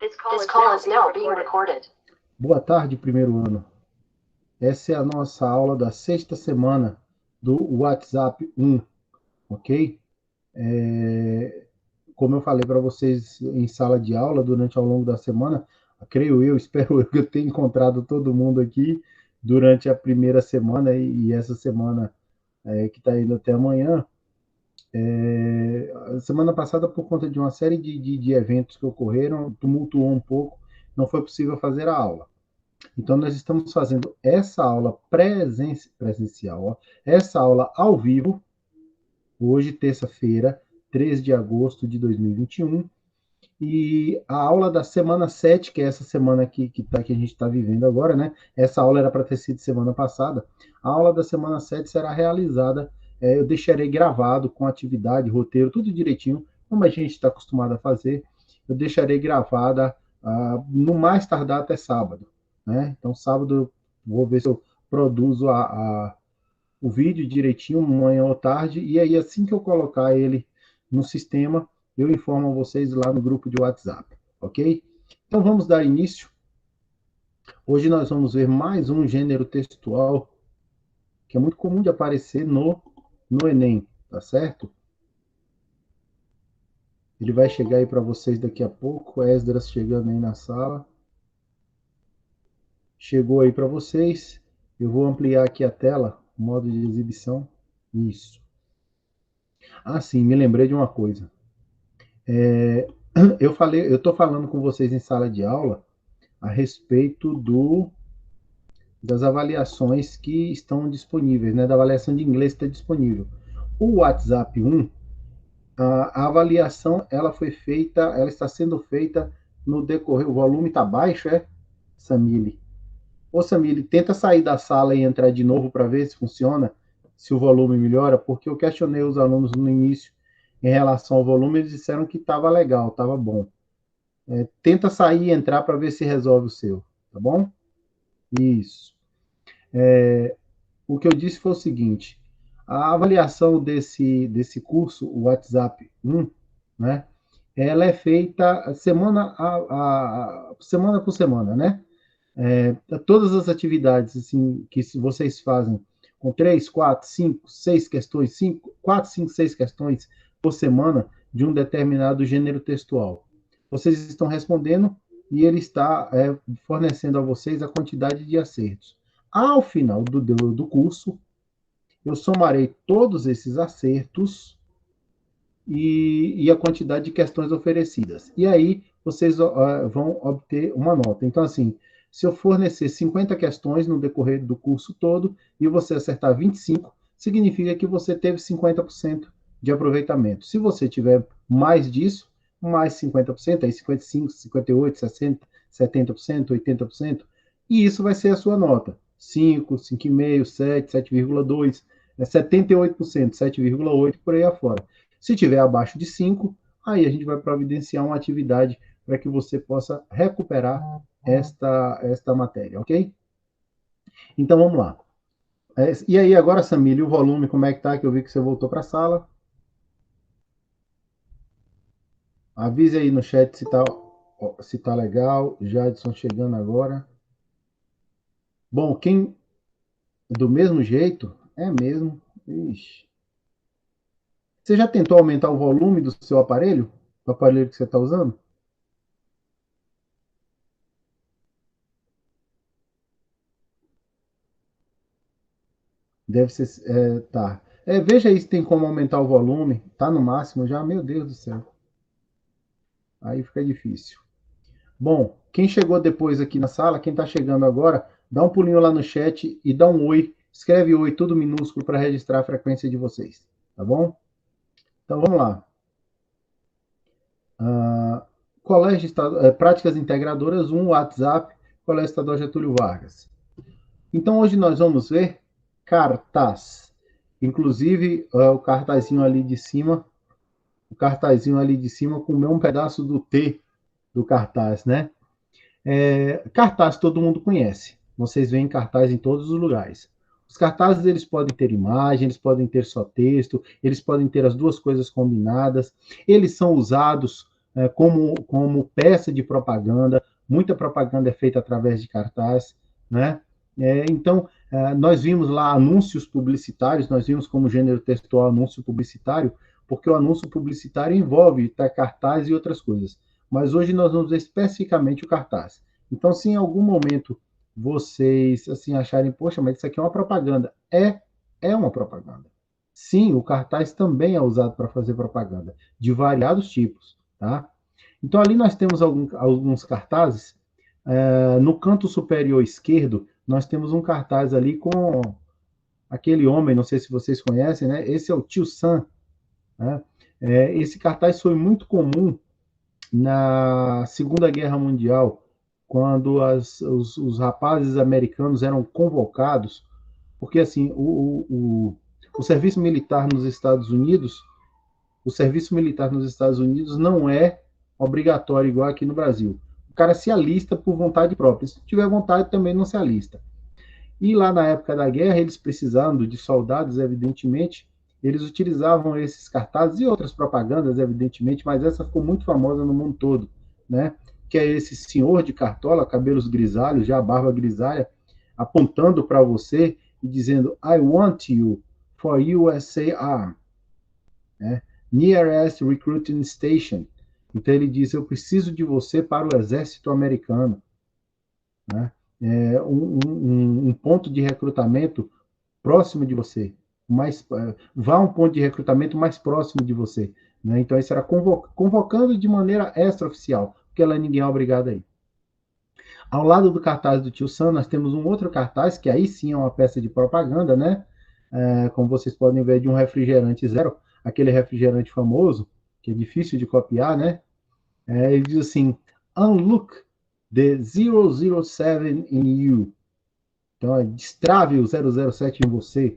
This call is now being recorded. Boa tarde, primeiro ano. Essa é a nossa aula da sexta semana do WhatsApp 1, ok? Como eu falei para vocês em sala de aula durante ao longo da semana, creio eu, espero eu que eu tenha encontrado todo mundo aqui durante a primeira semana e essa semana que está indo até amanhã. Semana passada, por conta de uma série de eventos que ocorreram, tumultuou um pouco, não foi possível fazer a aula. Então, nós estamos fazendo essa aula presencial, ó, essa aula ao vivo, hoje, terça-feira, 3 de agosto de 2021, e a aula da semana 7, que é essa semana que a gente está vivendo agora, né? Essa aula era para ter sido semana passada. A aula da semana 7 será realizada, eu deixarei gravado com atividade, roteiro, tudo direitinho, como a gente está acostumado a fazer. Eu deixarei gravada no mais tardar até sábado, né? Então, sábado eu vou ver se eu produzo o vídeo direitinho, manhã ou tarde, e aí assim que eu colocar ele no sistema, eu informo vocês lá no grupo de WhatsApp, ok? Então vamos dar início. Hoje nós vamos ver mais um gênero textual que é muito comum de aparecer no Enem, tá certo? Ele vai chegar aí para vocês daqui a pouco, Esdras chegando aí na sala. Chegou aí para vocês. Eu vou ampliar aqui a tela, modo de exibição. Isso. Ah, sim, me lembrei de uma coisa. Eu estou falando com vocês em sala de aula a respeito das avaliações que estão disponíveis, né? Da avaliação de inglês que está disponível. O WhatsApp 1, a avaliação, ela está sendo feita no decorrer, o volume está baixo, Samile? Ô, Samile, tenta sair da sala e entrar de novo para ver se funciona, se o volume melhora, porque eu questionei os alunos no início em relação ao volume, eles disseram que estava legal, estava bom. Tenta sair e entrar para ver se resolve o seu, tá bom? Isso. O que eu disse foi o seguinte: a avaliação desse curso, o WhatsApp 1, né? Ela é feita semana por semana, né? Todas as atividades assim, que vocês fazem com 3, 4, 5, 6 questões, 4, 5, 6 questões por semana de um determinado gênero textual. Vocês estão respondendo e ele está fornecendo a vocês a quantidade de acertos. Ao final do curso, eu somarei todos esses acertos e a quantidade de questões oferecidas. E aí, vocês vão obter uma nota. Então, assim, se eu fornecer 50 questões no decorrer do curso todo e você acertar 25, significa que você teve 50% de aproveitamento. Se você tiver mais disso, mais 50%, aí 55, 58, 60, 70%, 80%, e isso vai ser a sua nota. 5, 5,5, 7, 7,2, 78%, 7,8, por aí afora. Se tiver abaixo de 5, aí a gente vai providenciar uma atividade para que você possa recuperar esta matéria, ok? Então vamos lá. E aí agora, Samília, o volume, como é que tá? Que eu vi que você voltou para a sala. Avise aí no chat se tá legal. Jadson chegando agora. Bom, quem do mesmo jeito, é mesmo. Ixi. Você já tentou aumentar o volume do seu aparelho? Do aparelho que você está usando? Deve ser. Tá. Veja aí se tem como aumentar o volume. Tá no máximo já? Meu Deus do céu. Aí fica difícil. Bom, quem chegou depois aqui na sala, quem está chegando agora, dá um pulinho lá no chat e dá um oi. Escreve oi, tudo minúsculo, para registrar a frequência de vocês. Tá bom? Então vamos lá. Colégio Práticas Integradoras 1, WhatsApp, Colégio Estadual Getúlio Vargas. Então hoje nós vamos ver cartaz. Inclusive, o cartazinho ali de cima, comeu um pedaço do T do cartaz, né? Cartaz todo mundo conhece. Vocês veem cartaz em todos os lugares. Os cartazes, eles podem ter imagem, eles podem ter só texto, eles podem ter as duas coisas combinadas. Eles são usados como peça de propaganda, muita propaganda é feita através de cartaz, né? Então, nós vimos lá anúncios publicitários, nós vimos como gênero textual anúncio publicitário, porque o anúncio publicitário envolve cartaz e outras coisas. Mas hoje nós vamos ver especificamente o cartaz. Então, se em algum momento vocês assim acharem, poxa, mas isso aqui é uma propaganda, é uma propaganda. Sim, o cartaz também é usado para fazer propaganda, de variados tipos, tá? Então, ali nós temos alguns cartazes. No canto superior esquerdo, nós temos um cartaz ali com aquele homem, não sei se vocês conhecem, né? Esse é o Tio Sam, né? Esse cartaz foi muito comum na Segunda Guerra Mundial, quando os rapazes americanos eram convocados, porque assim, o serviço militar nos Estados Unidos, o serviço militar nos Estados Unidos não é obrigatório igual aqui no Brasil. O cara se alista por vontade própria. Se tiver vontade, também não se alista. E lá na época da guerra, eles precisando de soldados, evidentemente, eles utilizavam esses cartazes e outras propagandas, evidentemente, mas essa ficou muito famosa no mundo todo, né? Que é esse senhor de cartola, cabelos grisalhos, já barba grisalha, apontando para você e dizendo: I want you for USA Army, né? Nearest Recruiting Station. Então ele diz: eu preciso de você para o exército americano, né? Um ponto de recrutamento próximo de você, vá a um ponto de recrutamento mais próximo de você, né? Então isso era convocando de maneira extraoficial, porque lá ninguém é obrigado a ir. Ao lado do cartaz do Tio Sam, nós temos um outro cartaz, que aí sim é uma peça de propaganda, né? Como vocês podem ver, de um refrigerante zero, aquele refrigerante famoso, que é difícil de copiar, né? Ele diz assim: Unlock the 007 in you. Então, destrave o 007 em você.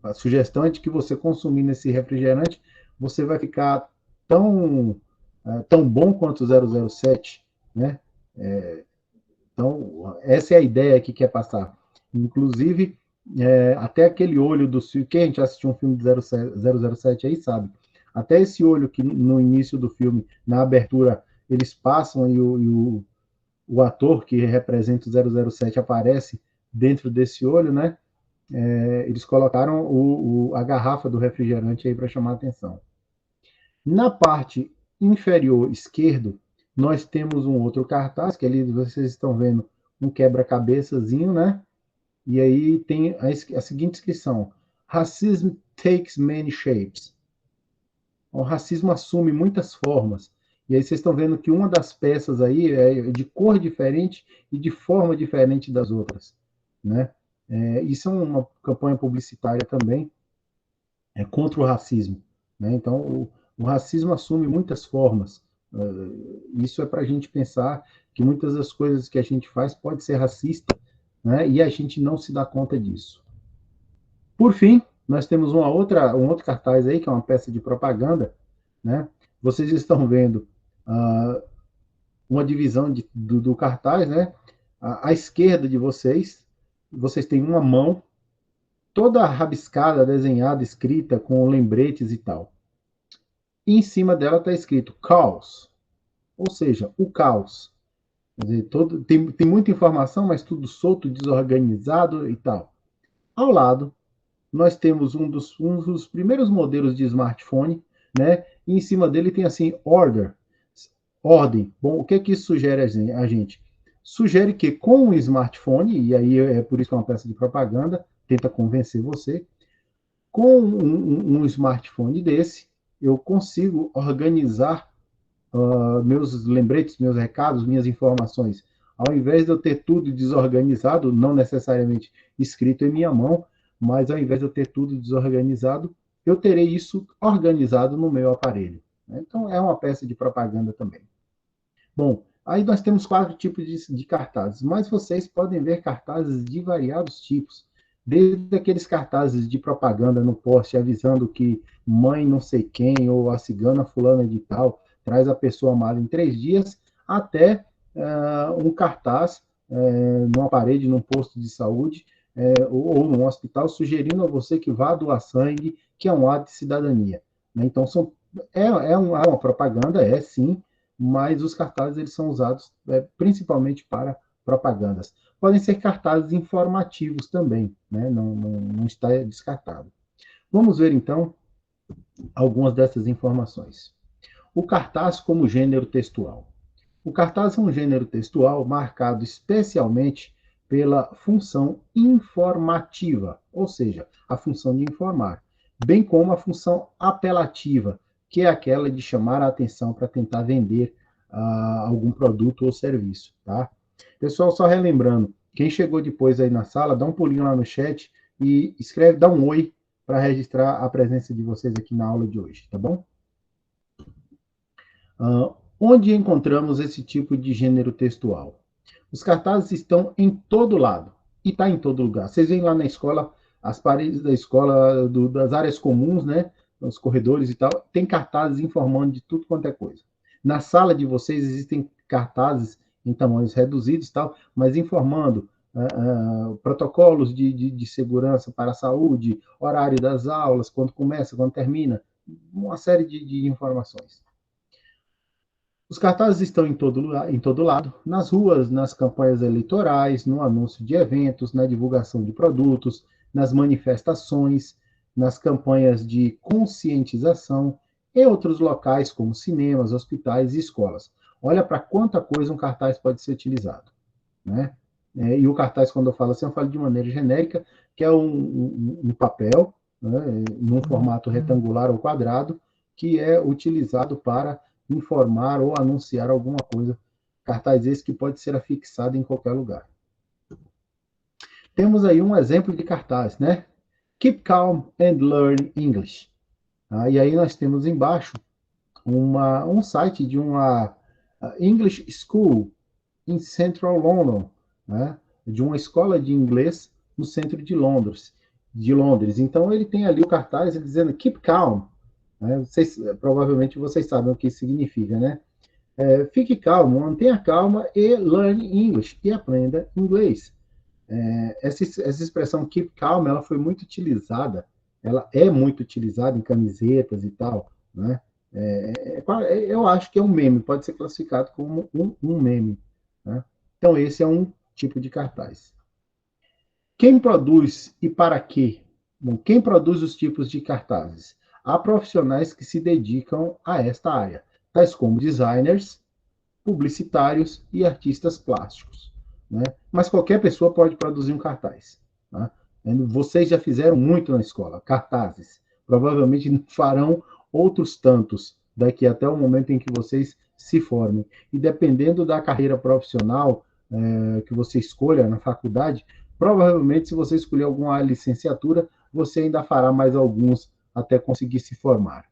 A sugestão é de que você consumindo esse refrigerante, você vai ficar tão bom quanto o 007, né? Então, essa é a ideia que quer passar. Inclusive, até aquele olho do... Quem a gente assistiu um filme de 007 aí sabe. Até esse olho que no início do filme, na abertura, eles passam o ator que representa o 007 aparece dentro desse olho, né? Eles colocaram a garrafa do refrigerante aí para chamar a atenção. Na parte inferior esquerdo, nós temos um outro cartaz, que ali vocês estão vendo um quebra-cabeçazinho, né? E aí tem a seguinte inscrição: Racism takes many shapes. O racismo assume muitas formas. E aí vocês estão vendo que uma das peças aí é de cor diferente e de forma diferente das outras, né? Isso é uma campanha publicitária também contra o racismo, né? Então, o racismo assume muitas formas. Isso é para a gente pensar que muitas das coisas que a gente faz pode ser racista, né? E a gente não se dá conta disso. Por fim, nós temos um outro cartaz aí, que é uma peça de propaganda, né? Vocês estão vendo uma divisão do cartaz, né? À esquerda de vocês têm uma mão toda rabiscada, desenhada, escrita, com lembretes e tal. E em cima dela está escrito caos, ou seja, o caos. Quer dizer, tem muita informação, mas tudo solto, desorganizado e tal. Ao lado, nós temos um dos primeiros modelos de smartphone, né? E em cima dele tem assim, ordem. Bom, o que é que isso sugere a gente? Sugere que com o smartphone, e aí é por isso que é uma peça de propaganda, tenta convencer você, com um smartphone desse, eu consigo organizar meus lembretes, meus recados, minhas informações. Ao invés de eu ter tudo desorganizado, não necessariamente escrito em minha mão, mas ao invés de eu ter tudo desorganizado, eu terei isso organizado no meu aparelho. Então, é uma peça de propaganda também. Bom, aí nós temos 4 tipos de cartazes, mas vocês podem ver cartazes de variados tipos. Desde aqueles cartazes de propaganda no poste avisando que mãe não sei quem ou a cigana fulana de tal traz a pessoa amada em 3 dias, até um cartaz numa parede, num posto de saúde ou num hospital, sugerindo a você que vá doar sangue, que é um ato de cidadania. Né? Então, são É uma propaganda, é sim, mas os cartazes eles são usados principalmente para propagandas. Podem ser cartazes informativos também, né? Não está descartado. Vamos ver então algumas dessas informações. O cartaz como gênero textual. O cartaz é um gênero textual marcado especialmente pela função informativa, ou seja, a função de informar, bem como a função apelativa, que é aquela de chamar a atenção para tentar vender algum produto ou serviço, tá? Pessoal, só relembrando, quem chegou depois aí na sala, dá um pulinho lá no chat e escreve, dá um oi para registrar a presença de vocês aqui na aula de hoje, tá bom? Onde encontramos esse tipo de gênero textual? Os cartazes estão em todo lado e está em todo lugar. Vocês veem lá na escola, as paredes da escola, das áreas comuns, né, os corredores e tal, tem cartazes informando de tudo quanto é coisa. Na sala de vocês existem cartazes em tamanhos reduzidos, tal, mas informando protocolos de segurança para a saúde, horário das aulas, quando começa, quando termina, uma série de informações. Os cartazes estão em todo lado, nas ruas, nas campanhas eleitorais, no anúncio de eventos, na divulgação de produtos, nas manifestações, nas campanhas de conscientização, em outros locais como cinemas, hospitais e escolas. Olha para quanta coisa um cartaz pode ser utilizado, né? E o cartaz, quando eu falo assim, eu falo de maneira genérica, que é um papel, né, num formato retangular ou quadrado, que é utilizado para informar ou anunciar alguma coisa. Cartaz esse que pode ser afixado em qualquer lugar. Temos aí um exemplo de cartaz, né? Keep calm and learn English. E aí nós temos embaixo um site de uma English School em Central London, né? De uma escola de inglês no centro de Londres. Então ele tem ali o cartaz dizendo Keep calm. Né? Provavelmente vocês sabem o que isso significa, né? Fique calmo, mantenha calma e learn English, e aprenda inglês. Essa expressão keep calm, ela foi muito utilizada, ela é muito utilizada em camisetas e tal, né? Eu acho que é um meme, pode ser classificado como um meme, né? Então esse é um tipo de cartaz. Quem produz e para quê? Bom, quem produz os tipos de cartazes? Há profissionais que se dedicam a esta área, tais como designers, publicitários e artistas plásticos. Né? Mas qualquer pessoa pode produzir um cartaz. Tá? Vocês já fizeram muito na escola, cartazes. Provavelmente farão outros tantos daqui até o momento em que vocês se formem. E dependendo da carreira profissional que você escolha na faculdade, provavelmente, se você escolher alguma licenciatura, você ainda fará mais alguns até conseguir se formar.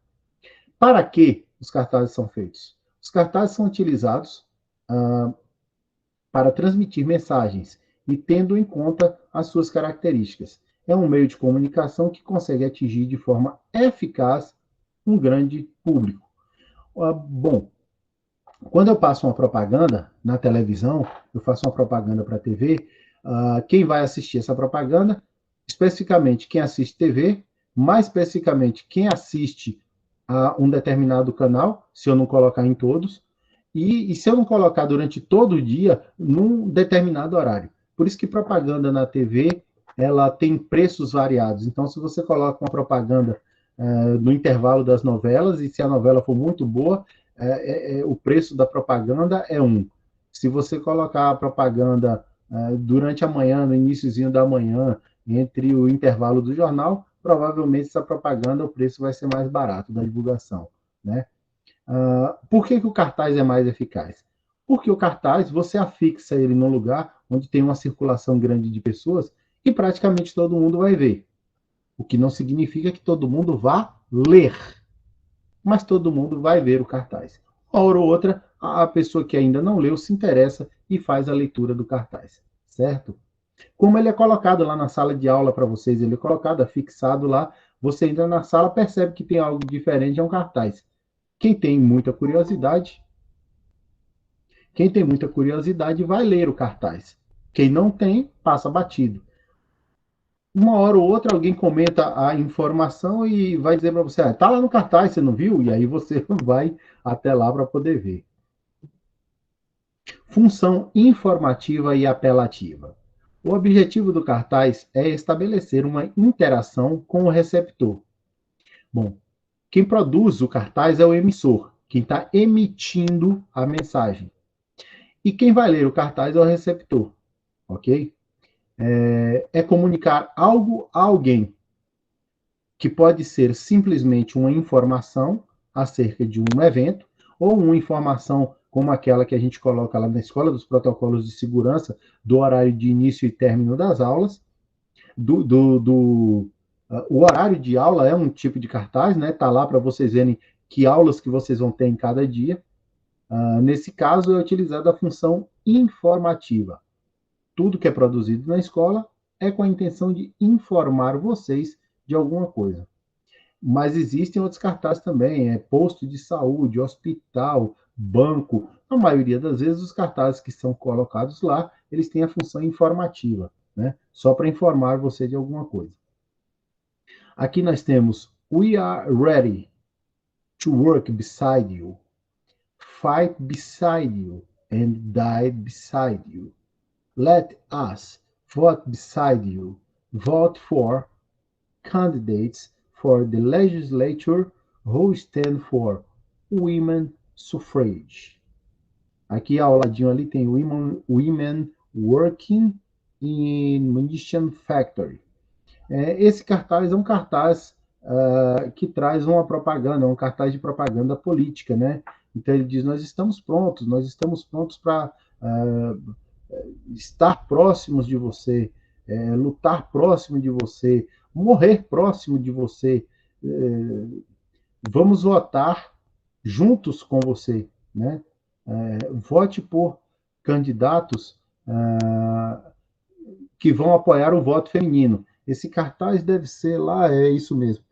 Para que os cartazes são feitos? Os cartazes são utilizados para transmitir mensagens e tendo em conta as suas características. É um meio de comunicação que consegue atingir de forma eficaz um grande público. Bom, quando eu passo uma propaganda na televisão, eu faço uma propaganda para a TV, quem vai assistir essa propaganda? Especificamente quem assiste TV, mais especificamente quem assiste a um determinado canal, se eu não colocar em todos, e se eu não colocar durante todo o dia, num determinado horário. Por isso que propaganda na TV, ela tem preços variados. Então, se você coloca uma propaganda no intervalo das novelas, e se a novela for muito boa, o preço da propaganda é um. Se você colocar a propaganda durante a manhã, no iníciozinho da manhã, entre o intervalo do jornal, provavelmente essa propaganda, o preço vai ser mais barato da divulgação, né? Por que o cartaz é mais eficaz? Porque o cartaz, você afixa ele num lugar onde tem uma circulação grande de pessoas e praticamente todo mundo vai ver. O que não significa que todo mundo vá ler, mas todo mundo vai ver o cartaz. Uma hora ou outra, a pessoa que ainda não leu se interessa e faz a leitura do cartaz, certo? Como ele é colocado lá na sala de aula para vocês, ele é colocado, fixado lá, você entra na sala, percebe que tem algo diferente, é um cartaz. Quem tem muita curiosidade, vai ler o cartaz. Quem não tem, passa batido. uma hora ou outra alguém comenta a informação e vai dizer para você, tá lá no cartaz, você não viu? E aí você vai até lá para poder ver. Função informativa e apelativa. O objetivo do cartaz é estabelecer uma interação com o receptor. Bom, quem produz o cartaz é o emissor, quem está emitindo a mensagem. E quem vai ler o cartaz é o receptor, ok? É comunicar algo a alguém, que pode ser simplesmente uma informação acerca de um evento, ou uma informação como aquela que a gente coloca lá na escola dos protocolos de segurança, do horário de início e término das aulas, o horário de aula é um tipo de cartaz, né? Tá lá para vocês verem que aulas que vocês vão ter em cada dia. Nesse caso, é utilizada a função informativa. Tudo que é produzido na escola é com a intenção de informar vocês de alguma coisa. Mas existem outros cartazes também, posto de saúde, hospital, banco. A maioria das vezes os cartazes que são colocados lá, eles têm a função informativa, né? Só para informar você de alguma coisa. Aqui nós temos We are ready to work beside you, fight beside you and die beside you. Let us vote beside you. Vote for candidates for the legislature who stand for women suffrage. Aqui ao ladinho ali tem women working in munition factory. Esse cartaz é um cartaz que traz uma propaganda, um cartaz de propaganda política, né? Então ele diz: nós estamos prontos para estar próximos de você, lutar próximo de você, morrer próximo de você. Vamos votar juntos com você, né? Vote por candidatos que vão apoiar o voto feminino. Esse cartaz deve ser lá, é isso mesmo.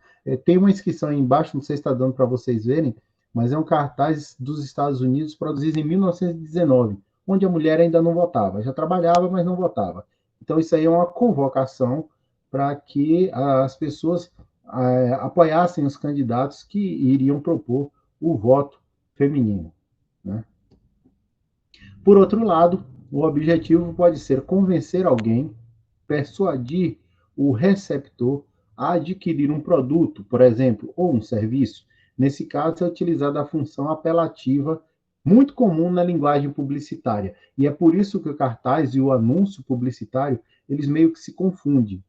Tem uma inscrição aí embaixo, não sei se está dando para vocês verem, mas é um cartaz dos Estados Unidos produzido em 1919, onde a mulher ainda não votava. Já trabalhava, mas não votava. Então, isso aí é uma convocação para que as pessoas apoiassem os candidatos que iriam propor o voto feminino, né? Por outro lado, o objetivo pode ser convencer alguém, persuadir o receptor a adquirir um produto, por exemplo, ou um serviço. Nesse caso, é utilizada a função apelativa, muito comum na linguagem publicitária. E é por isso que o cartaz e o anúncio publicitário, eles meio que se confundem.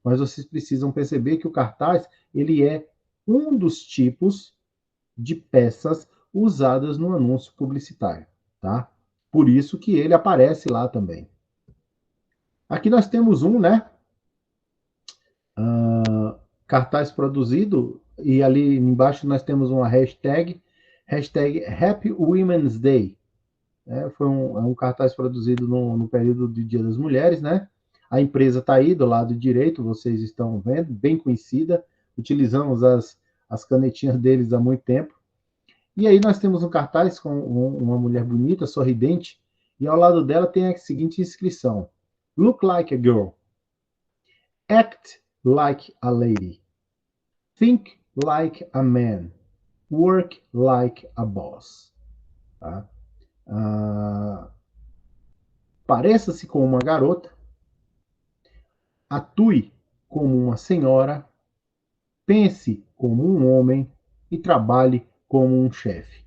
Mas vocês precisam perceber que o cartaz, ele é um dos tipos de peças usadas no anúncio publicitário, tá? Por isso que ele aparece lá também. Aqui nós temos um, né? Cartaz produzido, e ali embaixo nós temos uma hashtag Happy Women's Day. Foi um cartaz produzido no período do Dia das Mulheres, né? A empresa está aí do lado direito, vocês estão vendo, bem conhecida. Utilizamos as canetinhas deles há muito tempo. E aí nós temos um cartaz com uma mulher bonita, sorridente, e ao lado dela tem a seguinte inscrição: Look like a girl. Act like a lady. Think like a man. Work like a boss. Tá? Pareça-se com uma garota. Atue como uma senhora. Pense como um homem. E trabalhe como um chefe.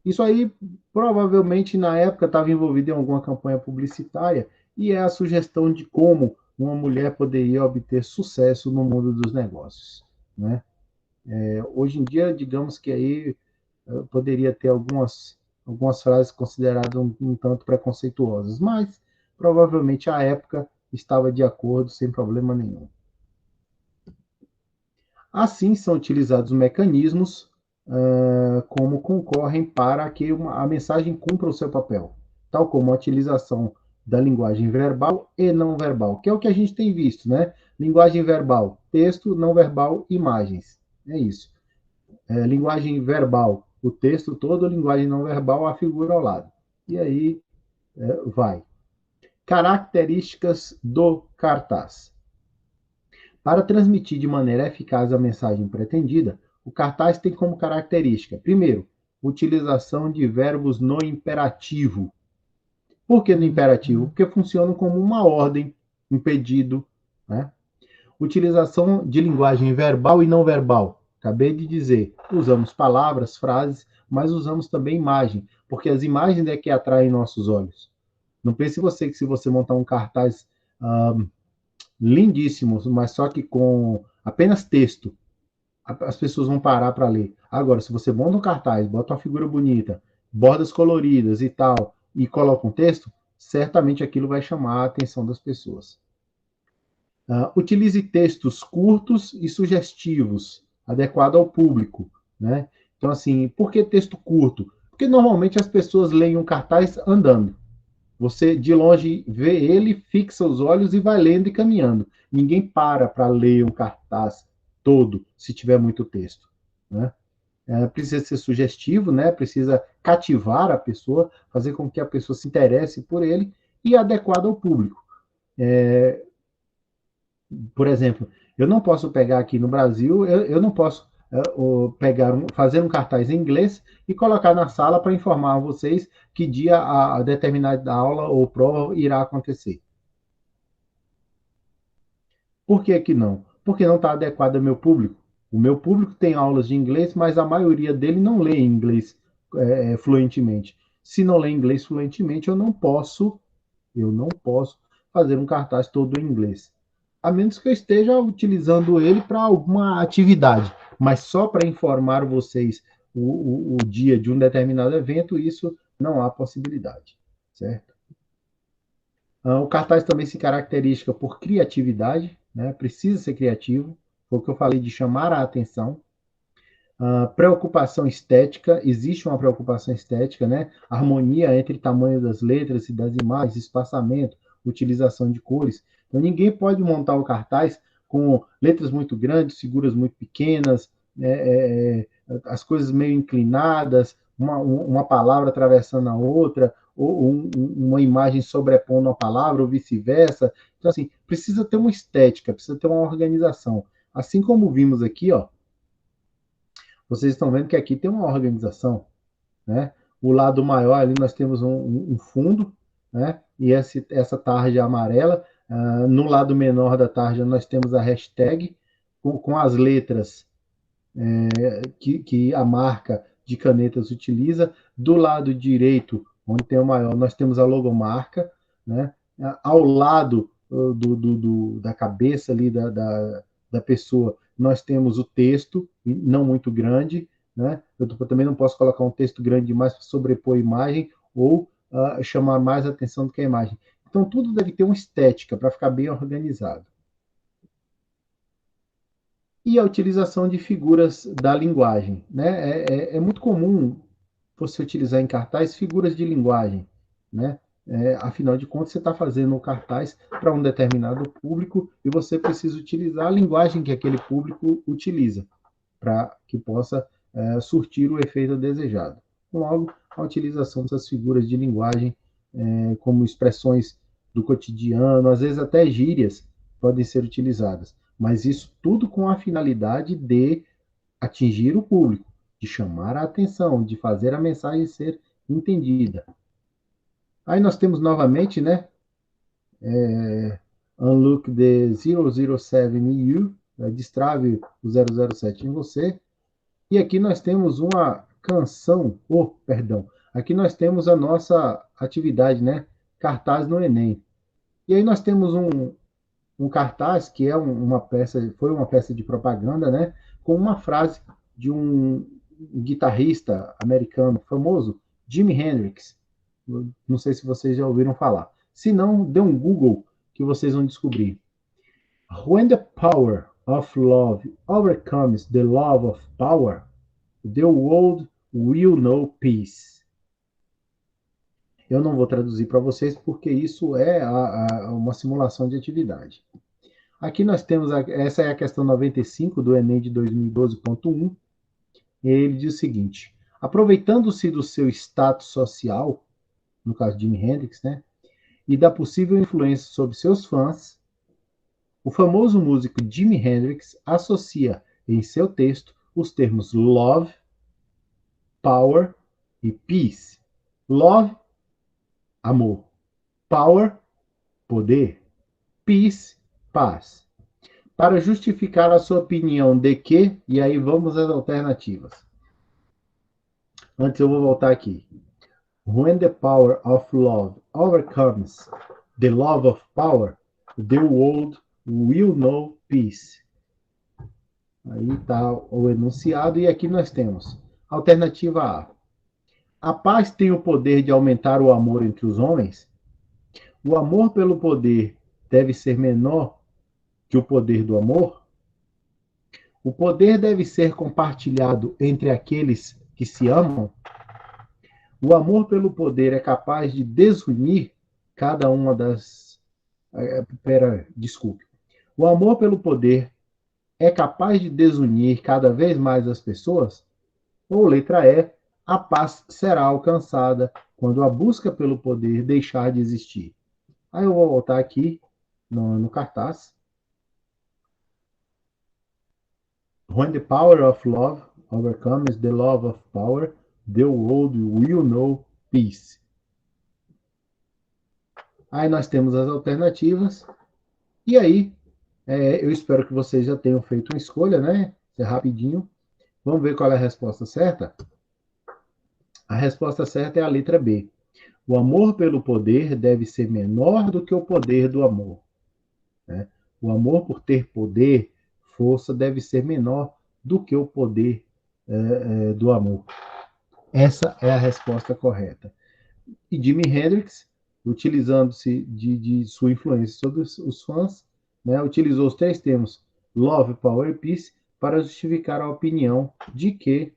Isso aí, provavelmente, na época, estava envolvido em alguma campanha publicitária e é a sugestão de como uma mulher poderia obter sucesso no mundo dos negócios, né? Hoje em dia, digamos que aí poderia ter algumas frases consideradas um tanto preconceituosas, mas provavelmente a época estava de acordo sem problema nenhum. Assim, são utilizados mecanismos como concorrem para que a mensagem cumpra o seu papel, tal como a utilização da linguagem verbal e não verbal, que é o que a gente tem visto, né? Linguagem verbal, texto, não verbal, imagens. É isso. Linguagem verbal, o texto todo, linguagem não verbal, a figura ao lado. E aí vai. Características do cartaz. Para transmitir de maneira eficaz a mensagem pretendida, o cartaz tem como característica, primeiro, utilização de verbos no imperativo. Por que no imperativo? Porque funcionam como uma ordem, um pedido, né? Utilização de linguagem verbal e não verbal. Acabei de dizer, usamos palavras, frases, mas usamos também imagem, porque as imagens é que atraem nossos olhos. Não pense você que se você montar um cartaz lindíssimo, mas só que com apenas texto, as pessoas vão parar para ler. Agora, se você monta um cartaz, bota uma figura bonita, bordas coloridas e tal, e coloca um texto, certamente aquilo vai chamar a atenção das pessoas. Utilize textos curtos e sugestivos, adequado ao público, né? Então, assim, por que texto curto? Porque normalmente as pessoas leem um cartaz andando. Você, de longe, vê ele, fixa os olhos e vai lendo e caminhando. Ninguém para ler um cartaz todo, se tiver muito texto, né? Precisa ser sugestivo, né? Precisa cativar a pessoa, fazer com que a pessoa se interesse por ele e adequado ao público. Por exemplo, eu não posso pegar aqui no Brasil, eu não posso fazer um cartaz em inglês e colocar na sala para informar vocês que dia a determinada aula ou prova irá acontecer. Por que que não? Porque não está adequado ao meu público. O meu público tem aulas de inglês, mas a maioria dele não lê inglês fluentemente. Se não lê inglês fluentemente, eu não posso fazer um cartaz todo em inglês. A menos que eu esteja utilizando ele para alguma atividade, mas só para informar vocês o dia de um determinado evento, isso não há possibilidade, certo? O cartaz também se caracteriza por criatividade, né? Precisa ser criativo, foi o que eu falei de chamar a atenção. Preocupação estética, existe uma preocupação estética, né? Harmonia entre tamanho das letras e das imagens, espaçamento, utilização de cores. Então, ninguém pode montar o cartaz com letras muito grandes, figuras muito pequenas, as coisas meio inclinadas, uma palavra atravessando a outra, ou uma imagem sobrepondo a palavra, ou vice-versa. Então, assim, precisa ter uma estética, precisa ter uma organização. Assim como vimos aqui, ó, vocês estão vendo que aqui tem uma organização, né? O lado maior ali nós temos um fundo, né? E essa tarja amarela. No lado menor da tarja nós temos a hashtag com as letras que a marca de canetas utiliza. Do lado direito, onde tem o maior, nós temos a logomarca, né? Ao lado da cabeça ali da pessoa, nós temos o texto, não muito grande, né? Eu também não posso colocar um texto grande demais para sobrepor a imagem ou chamar mais atenção do que a imagem. Então, tudo deve ter uma estética para ficar bem organizado. E a utilização de figuras da linguagem, né? É muito comum você utilizar em cartaz figuras de linguagem, né? Afinal de contas, você está fazendo um cartaz para um determinado público e você precisa utilizar a linguagem que aquele público utiliza para que possa surtir o efeito desejado. Logo, a utilização dessas figuras de linguagem, como expressões do cotidiano, às vezes até gírias, podem ser utilizadas. Mas isso tudo com a finalidade de atingir o público, de chamar a atenção, de fazer a mensagem ser entendida. Aí nós temos novamente, né? Unlock the 007 in you, destrave o 007 em você. E aqui nós temos uma canção, perdão, aqui nós temos a nossa atividade, né? Cartaz no Enem. E aí nós temos um cartaz que é uma peça, foi uma peça de propaganda, né? Com uma frase de um guitarrista americano famoso, Jimi Hendrix. Não sei se vocês já ouviram falar. Se não, dê um Google que vocês vão descobrir. When the power of love overcomes the love of power, the world will know peace. Eu não vou traduzir para vocês porque isso é uma simulação de atividade. Aqui nós temos, essa é a questão 95 do Enem de 2012.1. Ele diz o seguinte: aproveitando-se do seu status social, no caso de Jimi Hendrix, né, e da possível influência sobre seus fãs, O famoso músico Jimi Hendrix associa em seu texto os termos love, power e peace. Love, amor. Power, poder. Peace, paz. Para justificar a sua opinião de que, e aí vamos às alternativas. Antes eu vou voltar aqui. When the power of love overcomes the love of power, the world will know peace. Aí está o enunciado, e aqui nós temos alternativa A. A paz tem o poder de aumentar o amor entre os homens? O amor pelo poder deve ser menor que o poder do amor? O poder deve ser compartilhado entre aqueles que se amam? O amor pelo poder é capaz de desunir cada uma das. Desculpe. O amor pelo poder é capaz de desunir cada vez mais as pessoas? Ou letra E, a paz será alcançada quando a busca pelo poder deixar de existir? Aí eu vou voltar aqui no cartaz. When the power of love overcomes the love of power, the world will know peace. Aí nós temos as alternativas. E aí, eu espero que vocês já tenham feito uma escolha, né? É rapidinho. Vamos ver qual é a resposta certa? A resposta certa é a letra B. O amor pelo poder deve ser menor do que o poder do amor. Né? O amor por ter poder, força, deve ser menor do que o poder do amor. Essa é a resposta correta. E Jimi Hendrix, utilizando-se de sua influência sobre os fãs, né, utilizou os três termos Love, Power e Peace para justificar a opinião de que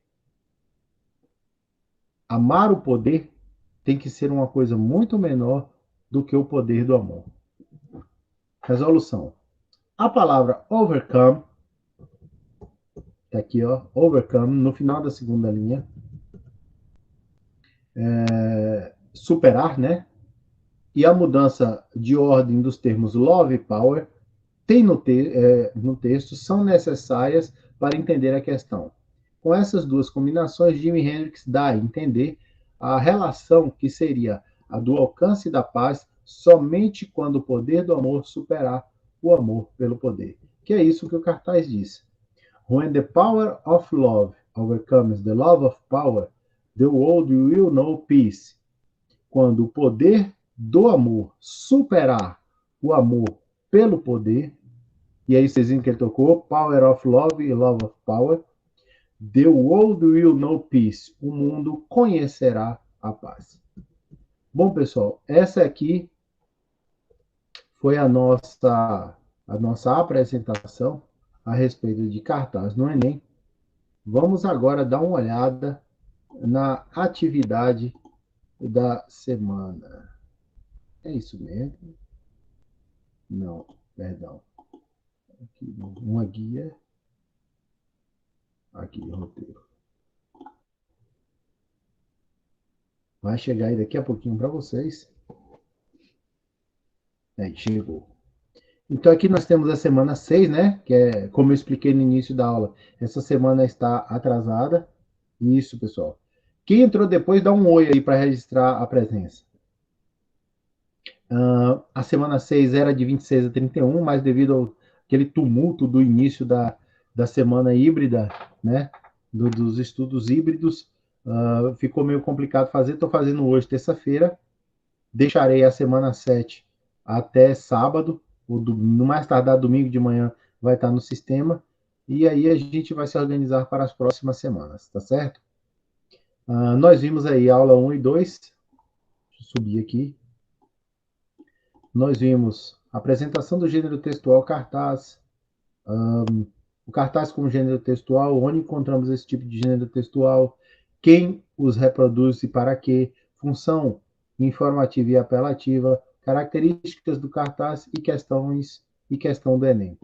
amar o poder tem que ser uma coisa muito menor do que o poder do amor. Resolução. A palavra overcome, tá aqui, ó, overcome, no final da segunda linha, superar, né? E a mudança de ordem dos termos love e power tem no texto são necessárias para entender a questão. Com essas duas combinações, Jimi Hendrix dá a entender a relação que seria a do alcance da paz somente quando o poder do amor superar o amor pelo poder. Que é isso que o cartaz diz. When the power of love overcomes the love of power, the world will know peace. Quando o poder do amor superar o amor pelo poder, e aí vocês viram que ele tocou Power of Love e Love of Power, the world will know peace. O mundo conhecerá a paz. Bom, pessoal, essa aqui foi a nossa apresentação a respeito de cartaz no Enem. Vamos agora dar uma olhada na atividade da semana. É isso mesmo? Não, perdão. Aqui, uma guia. Aqui, roteiro. Vai chegar aí daqui a pouquinho para vocês. Chegou. Então aqui nós temos a semana 6, né? Que é como eu expliquei no início da aula. Essa semana está atrasada. Isso, pessoal. Quem entrou depois, dá um oi aí para registrar a presença. A semana 6 era de 26 a 31, mas devido àquele tumulto do início da semana híbrida, né? Dos estudos híbridos, ficou meio complicado fazer. Estou fazendo hoje, terça-feira. Deixarei a semana 7 até sábado, no mais tardar domingo de manhã vai estar no sistema, e aí a gente vai se organizar para as próximas semanas, tá certo? Nós vimos aí aula 1 e 2, deixa eu subir aqui, nós vimos apresentação do gênero textual, cartaz, o cartaz como gênero textual, onde encontramos esse tipo de gênero textual, quem os reproduz e para quê, função informativa e apelativa, características do cartaz e questão do Enem.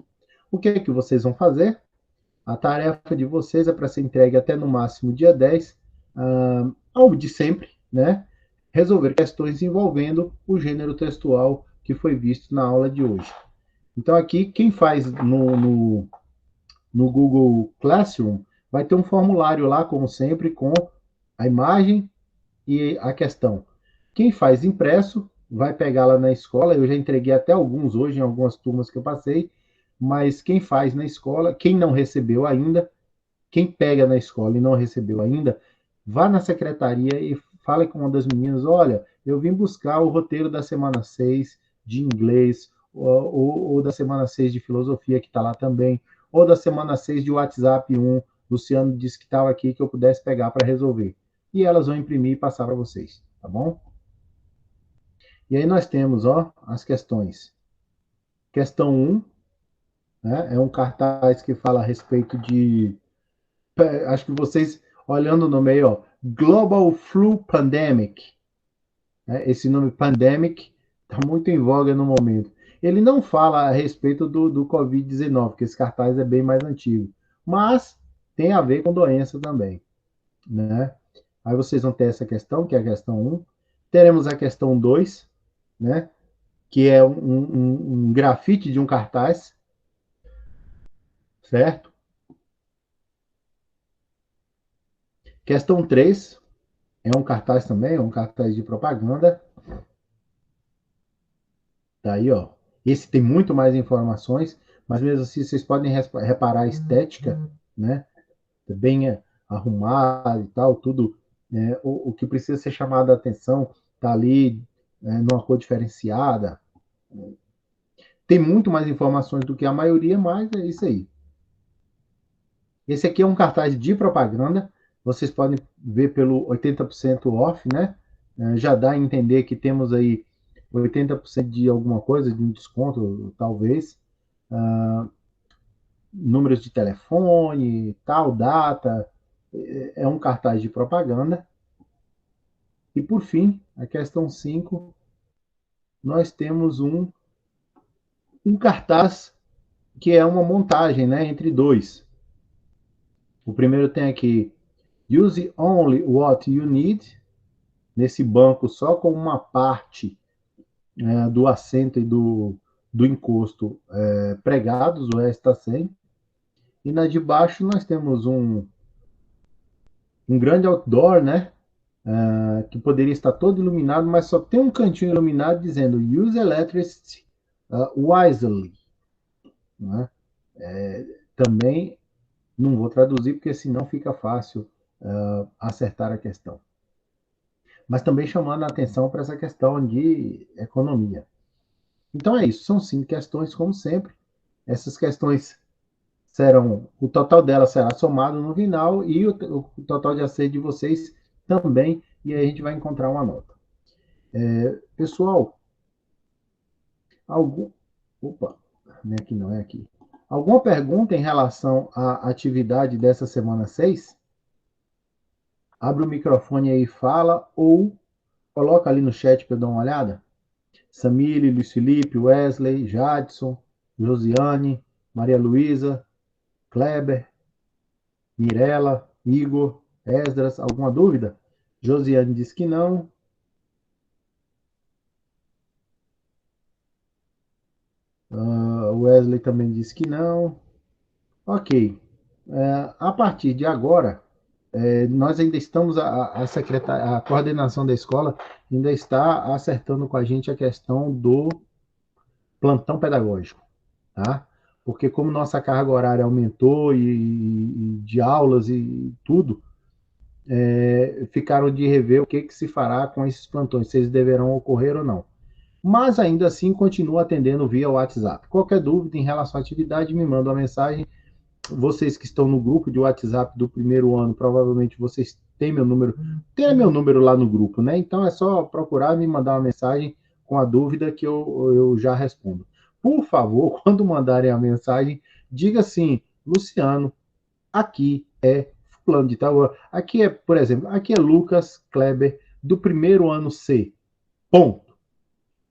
O que é que vocês vão fazer? A tarefa de vocês é para ser entregue até no máximo dia 10, ao de sempre, né? Resolver questões envolvendo o gênero textual que foi visto na aula de hoje. Então, aqui, quem faz no Google Classroom, vai ter um formulário lá, como sempre, com a imagem e a questão. Quem faz impresso, vai pegar lá na escola, eu já entreguei até alguns hoje, em algumas turmas que eu passei, mas quem faz na escola, quem não recebeu ainda, quem pega na escola e não recebeu ainda, vá na secretaria e fale com uma das meninas, olha, eu vim buscar o roteiro da semana 6 de inglês, ou da semana 6 de filosofia, que está lá também, ou da semana 6 de WhatsApp 1, Luciano disse que estava aqui, que eu pudesse pegar para resolver. E elas vão imprimir e passar para vocês, tá bom? E aí nós temos, ó, as questões. Questão 1, né, é um cartaz que fala a respeito de acho que vocês, olhando no meio, ó, Global Flu Pandemic, né? Esse nome Pandemic está muito em voga no momento. Ele não fala a respeito do Covid-19, porque esse cartaz é bem mais antigo, mas tem a ver com doença também, né? Aí vocês vão ter essa questão, que é a questão 1. Teremos a questão 2, né? Que é um grafite de um cartaz, certo? Questão 3 é um cartaz também, é um cartaz de propaganda. Tá aí, ó. Esse tem muito mais informações, mas mesmo assim vocês podem reparar a estética, né? Bem arrumado e tal, tudo. Né? O que precisa ser chamado a atenção tá ali, né, numa cor diferenciada. Tem muito mais informações do que a maioria, mas é isso aí. Esse aqui é um cartaz de propaganda. Vocês podem ver pelo 80% off, né? Já dá a entender que temos aí 80% de alguma coisa, de um desconto, talvez. Números de telefone, tal data. É um cartaz de propaganda. E por fim, a questão 5, nós temos um cartaz que é uma montagem, né, entre dois. O primeiro tem aqui Use only what you need, nesse banco só com uma parte do assento e do encosto pregados, o resto está sem. E na de baixo nós temos um grande outdoor, né? Que poderia estar todo iluminado, mas só tem um cantinho iluminado dizendo Use electricity wisely. Né? Também não vou traduzir, porque senão fica fácil acertar a questão. Mas também chamando a atenção para essa questão de economia. Então é isso, são 5 questões, como sempre. Essas questões serão, o total delas será somado no final e o total de acerto de vocês também, e aí a gente vai encontrar uma nota. Pessoal, algum. Opa, não é aqui, não é aqui. Alguma pergunta em relação à atividade dessa semana 6? Abre o microfone aí e fala, ou coloca ali no chat para eu dar uma olhada. Samile, Luiz Felipe, Wesley, Jadson, Josiane, Maria Luísa, Kleber, Mirella, Igor, Esdras, alguma dúvida? Josiane diz que não. Wesley também diz que não. Ok. A partir de agora, nós ainda estamos, a coordenação da escola ainda está acertando com a gente a questão do plantão pedagógico, tá? Porque como nossa carga horária aumentou e de aulas e tudo, ficaram de rever o que, que se fará com esses plantões, se eles deverão ocorrer ou não. Mas ainda assim continua atendendo via WhatsApp. Qualquer dúvida em relação à atividade, me manda uma mensagem. Vocês que estão no grupo de WhatsApp do primeiro ano, provavelmente vocês têm meu número, tem meu número lá no grupo, né? Então é só procurar me mandar uma mensagem com a dúvida que eu já respondo. Por favor, quando mandarem a mensagem, diga assim, Luciano, aqui é fulano de tal, aqui é, por exemplo, aqui é Lucas Kleber do primeiro ano C. Ponto.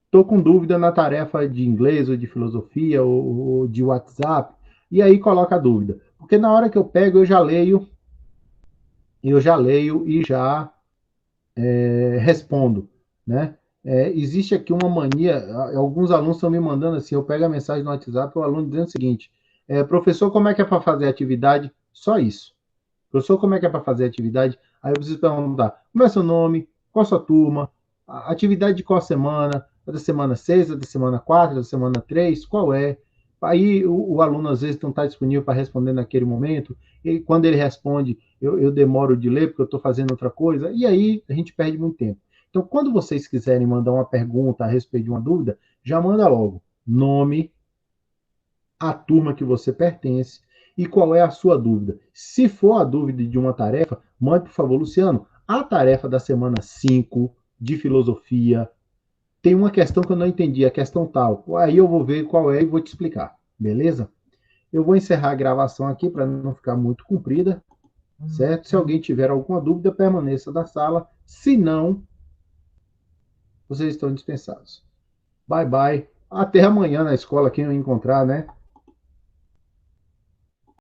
Estou com dúvida na tarefa de inglês ou de filosofia ou de WhatsApp, e aí coloca a dúvida. Porque na hora que eu pego, eu já leio e já respondo, né? Existe aqui uma mania, alguns alunos estão me mandando assim, eu pego a mensagem no WhatsApp, o aluno dizendo o seguinte, professor, como é que é para fazer a atividade? Só isso. Professor, como é que é para fazer a atividade? Aí eu preciso perguntar, como é seu nome? Qual a sua turma? A atividade de qual semana? É da semana 6, é da semana 4, é da semana 3? Qual é? Aí o aluno às vezes não está disponível para responder naquele momento, e quando ele responde, eu demoro de ler porque eu estou fazendo outra coisa, e aí a gente perde muito tempo. Então, quando vocês quiserem mandar uma pergunta a respeito de uma dúvida, já manda logo nome, a turma que você pertence e qual é a sua dúvida. Se for a dúvida de uma tarefa, mande, por favor, Luciano, a tarefa da semana 5 de filosofia. Tem uma questão que eu não entendi, a questão tal. Aí eu vou ver qual é e vou te explicar, beleza? Eu vou encerrar a gravação aqui para não ficar muito comprida, certo? Se alguém tiver alguma dúvida, permaneça na sala. Se não, vocês estão dispensados. Bye, bye. Até amanhã na escola, quem eu encontrar, né?